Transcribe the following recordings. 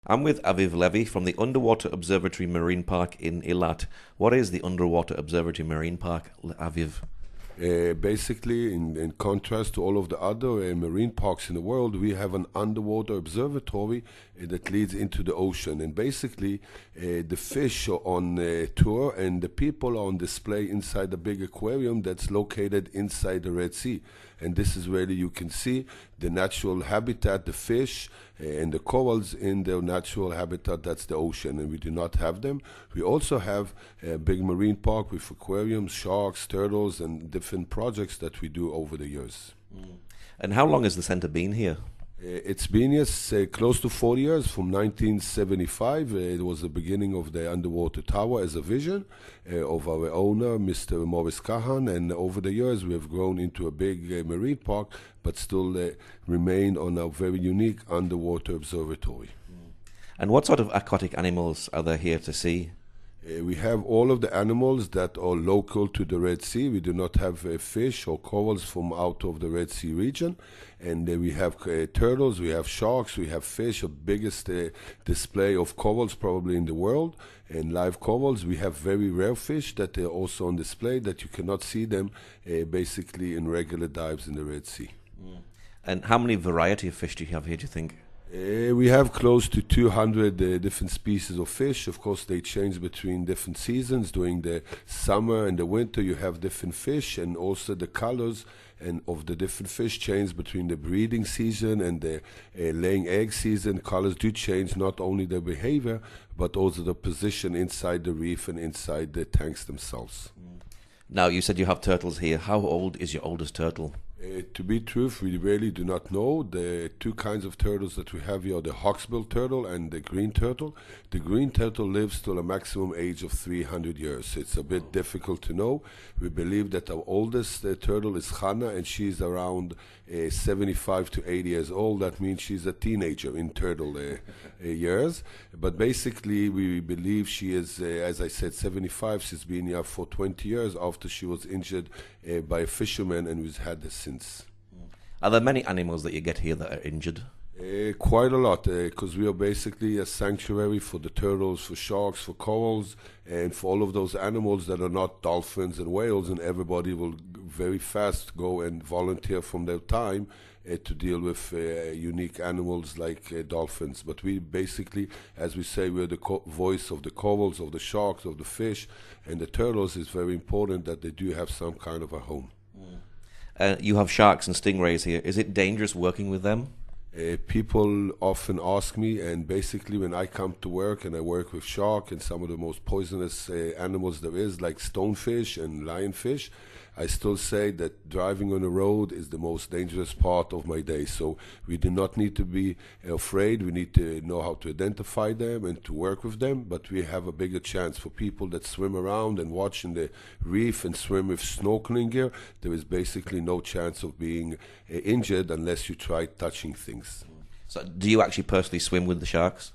I'm with Aviv Levy from the Underwater Observatory Marine Park in Eilat. What is the Underwater Observatory Marine Park, Aviv? Basically, in contrast to all of the other marine parks in the world, we have an underwater observatory that leads into the ocean. And basically, the fish are on tour and the people are on display inside a big aquarium that's located inside the Red Sea. And this is where you can see the natural habitat, the fish and the corals in their natural habitat, that's the ocean, and we do not have them. We also have a big marine park with aquariums, sharks, turtles, and different projects that we do over the years. And how long has the centre been here? It's been yes, close to 4 years, from 1975. It was the beginning of the underwater tower as a vision of our owner, Mr. Morris Kahan, and over the years we have grown into a big marine park, but still remain on a very unique underwater observatory. And what sort of aquatic animals are there here to see? We have all of the animals that are local to the Red Sea. We do not have fish or corals from out of the Red Sea region. And we have turtles, we have sharks, we have fish, the biggest display of corals probably in the world, and live corals. We have very rare fish that are also on display that you cannot see them basically in regular dives in the Red Sea. And how many variety of fish do you have here, do you think? We have close to 200 different species of fish. Of course, they change between different seasons. During the summer and the winter, you have different fish, and also the colors and of the different fish change between the breeding season and the laying egg season. Colors do change, not only their behavior, but also the position inside the reef and inside the tanks themselves. Now, you said you have turtles here. How old is your oldest turtle? To be truth, we really do not know. The two kinds of turtles that we have here are the hawksbill turtle and the green turtle. The green turtle lives till a maximum age of 300 years. It's a bit difficult to know. We believe that our oldest turtle is Hannah, and she's around 75 to 80 years old. That means she's a teenager in turtle years. But basically, we believe she is, as I said, 75. She's been here for 20 years after she was injured by a fisherman, and we've had this since. Are there many animals that you get here that are injured? Quite a lot, because we are basically a sanctuary for the turtles, for sharks, for corals, and for all of those animals that are not dolphins and whales, and everybody will very fast go and volunteer from their time to deal with unique animals like dolphins. But we basically, as we say, we're the voice of the corals, of the sharks, of the fish, and the turtles. Is very important that they do have some kind of a home. You have sharks and stingrays here. Is it dangerous working with them? People often ask me, and basically when I come to work and I work with shark and some of the most poisonous animals there is, like stonefish and lionfish, I still say that driving on the road is the most dangerous part of my day. So we do not need to be afraid. We need to know how to identify them and to work with them, but we have a bigger chance for people that swim around and watch in the reef and swim with snorkeling gear. There is basically no chance of being injured unless you try touching things. So do you actually personally swim with the sharks?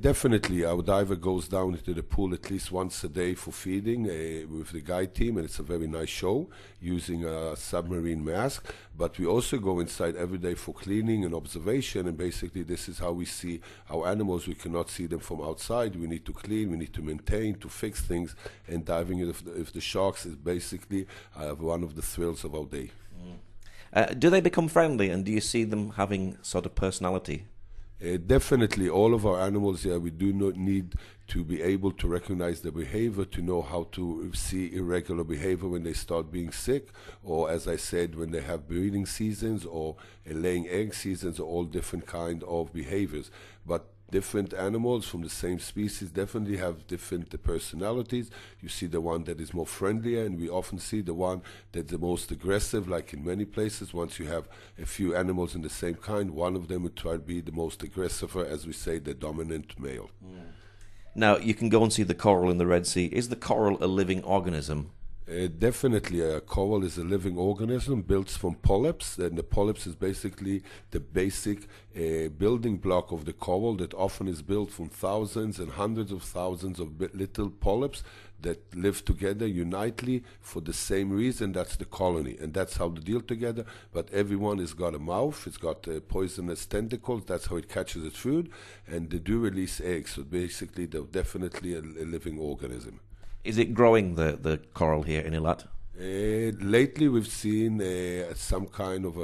Definitely, our diver goes down into the pool at least once a day for feeding with the guide team, and it's a very nice show using a submarine mask. But we also go inside every day for cleaning and observation, and basically this is how we see our animals. We cannot see them from outside. We need to clean, we need to maintain, to fix things, and diving with the sharks is basically one of the thrills of our day. Do they become friendly, and do you see them having sort of personality? Definitely, all of our animals here, we do not need to be able to recognize the behavior, to know how to see irregular behavior when they start being sick, or as I said, when they have breeding seasons or laying egg seasons, or all different kind of behaviors. But different animals from the same species definitely have different personalities. You see the one that is more friendlier, and we often see the one that's the most aggressive, like in many places. Once you have a few animals in the same kind, one of them would try to be the most aggressive, or as we say, the dominant male. Now, you can go and see the coral in the Red Sea. Is the coral a living organism? Definitely, a coral is a living organism built from polyps, and the polyps is basically the basic building block of the coral that often is built from thousands and hundreds of thousands of little polyps that live together unitely for the same reason. That's the colony, and that's how they deal together. But everyone has got a mouth, it's got poisonous tentacles, that's how it catches its food, and they do release eggs. So basically, they're definitely a living organism. Is it growing, the coral here in Eilat? Lately, we've seen some kind of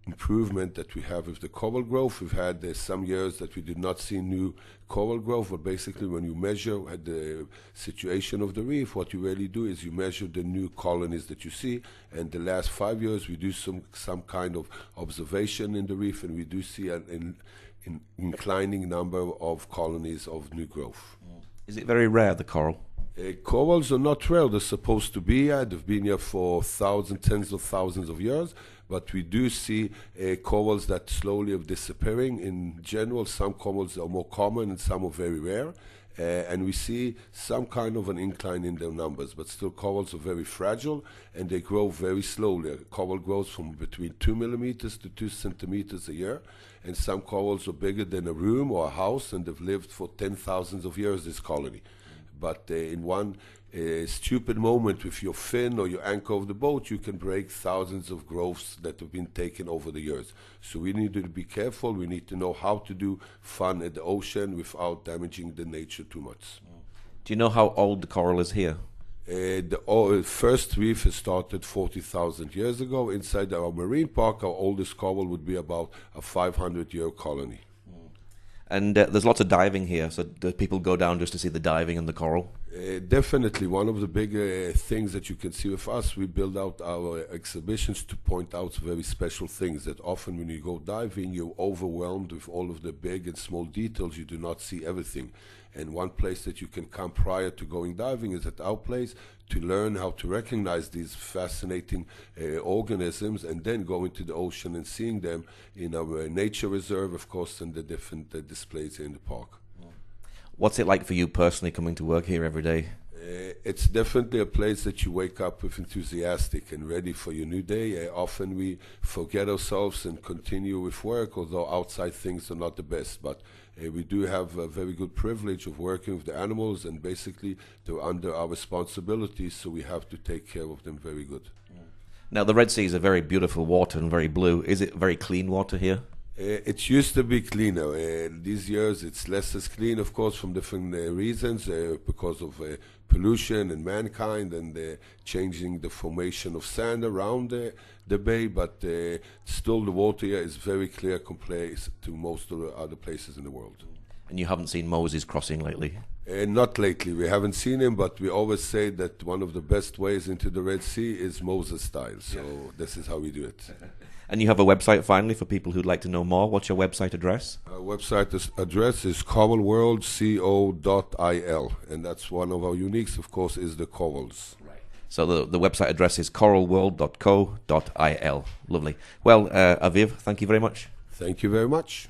improvement that we have with the coral growth. We've had some years that we did not see new coral growth, but basically when you measure the situation of the reef, what you really do is you measure the new colonies that you see, and the last 5 years we do some kind of observation in the reef, and we do see an inclining number of colonies of new growth. Is it very rare, the coral? Corals are not rare. They're supposed to be here. They've been here for tens of thousands of years. But we do see corals that slowly are disappearing. In general, some corals are more common and some are very rare. And we see some kind of an incline in their numbers. But still, corals are very fragile and they grow very slowly. A coral grows from between 2 millimeters to 2 centimeters a year. And some corals are bigger than a room or a house, and they've lived for 10,000 of years, this colony. But in one stupid moment with your fin or your anchor of the boat, you can break thousands of growths that have been taken over the years. So we need to be careful. We need to know how to do fun at the ocean without damaging the nature too much. Do you know how old the coral is here? The first reef has started 40,000 years ago. Inside our marine park, our oldest coral would be about a 500-year colony. And there's lots of diving here, so do people go down just to see the diving and the coral? Definitely. One of the big things that you can see with us, we build out our exhibitions to point out very special things that often when you go diving, you're overwhelmed with all of the big and small details. You do not see everything. And one place that you can come prior to going diving is at our place to learn how to recognize these fascinating organisms, and then go into the ocean and seeing them in our nature reserve, of course, and the different displays in the park. What's it like for you personally coming to work here every day? It's definitely a place that you wake up with enthusiastic and ready for your new day. Often we forget ourselves and continue with work, although outside things are not the best. But we do have a very good privilege of working with the animals, and basically they're under our responsibility, so we have to take care of them very good. Now, the Red Sea is a very beautiful water and very blue. Is it very clean water here? It used to be cleaner. These years it's less as clean, of course, from different reasons, because of pollution and mankind and changing the formation of sand around the bay. But still the water here is very clear compared to most of the other places in the world. And you haven't seen Moses crossing lately? Not lately. We haven't seen him, but we always say that one of the best ways into the Red Sea is Moses style. So this is how we do it. And you have a website, finally, for people who'd like to know more. What's your website address? Our website address is coralworldco.il, and that's one of our uniques, of course, is the corals. Right. So the website address is coralworld.co.il. Lovely. Well, Aviv, thank you very much. Thank you very much.